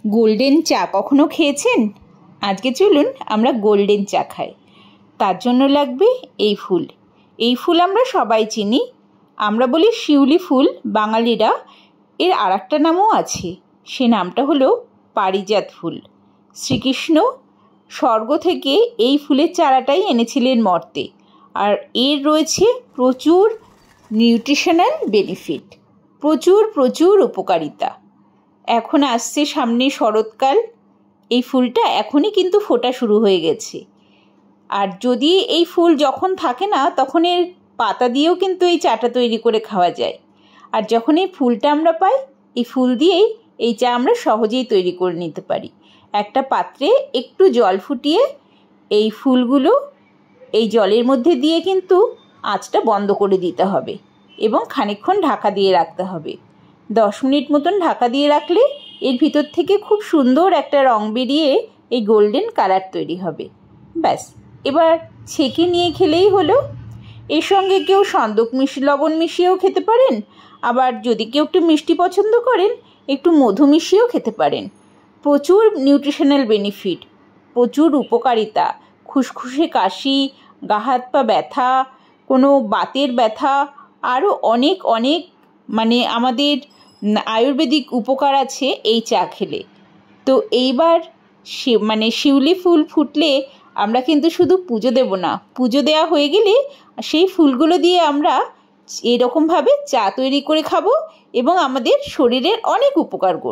Golden চা কখনো খেয়েছেন? আজকে চলুন আমরা গোল্ডেন চা খাই। তার জন্য লাগবে এই ফুল। এই ফুল আমরা সবাই চিনি, আমরা বলি শিউলি ফুল। বাঙালিরা এর আর একটা নামও আছে, সে নামটা হলো পারিজাত ফুল। শ্রীকৃষ্ণ স্বর্গ থেকে এই ফুলের চারাটাই এনেছিলেন মর্তে, আর এর রয়েছে প্রচুর নিউট্রিশনাল বেনিফিট, প্রচুর উপকারিতা। এখন আসছে সামনে শরৎকাল, এই ফুলটা এখনই কিন্তু ফোটা শুরু হয়ে গেছে। আর যদি এই ফুল যখন থাকে না, তখন এর পাতা দিয়েও কিন্তু এই চাটা তৈরি করে খাওয়া যায়। আর যখন এই ফুলটা আমরা পাই, এই ফুল দিয়েই এই চা আমরা সহজেই তৈরি করে নিতে পারি। একটা পাত্রে একটু জল ফুটিয়ে এই ফুলগুলো এই জলের মধ্যে দিয়ে কিন্তু আঁচটা বন্ধ করে দিতে হবে এবং খানিকক্ষণ ঢাকা দিয়ে রাখতে হবে। 10 মিনিট মতন ঢাকা দিয়ে রাখলে এর ভিতর থেকে খুব সুন্দর একটা রং বেরিয়ে এই গোল্ডেন কালার তৈরি হবে। ব্যাস, এবার ছেঁকে নিয়ে খেলেই হলো। এর সঙ্গে কেউ লবণ মিশিয়েও খেতে পারেন, আবার যদি কেউ একটু মিষ্টি পছন্দ করেন একটু মধু মিশিয়েও খেতে পারেন। প্রচুর নিউট্রিশনাল বেনিফিট, প্রচুর উপকারিতা। খুসখুসে কাশি, গা হাত পা ব্যথা, কোনো বাতের ব্যথা, আরও অনেক আমাদের আয়ুর্বেদিক উপকার আছে এই চা খেলে। তো এইবার শিউলি ফুল ফুটলে আমরা কিন্তু শুধু পুজো দেব না, পুজো দেওয়া হয়ে গেলে সেই ফুলগুলো দিয়ে আমরা এরকমভাবে চা তৈরি করে খাবো এবং আমাদের শরীরের অনেক উপকার করব।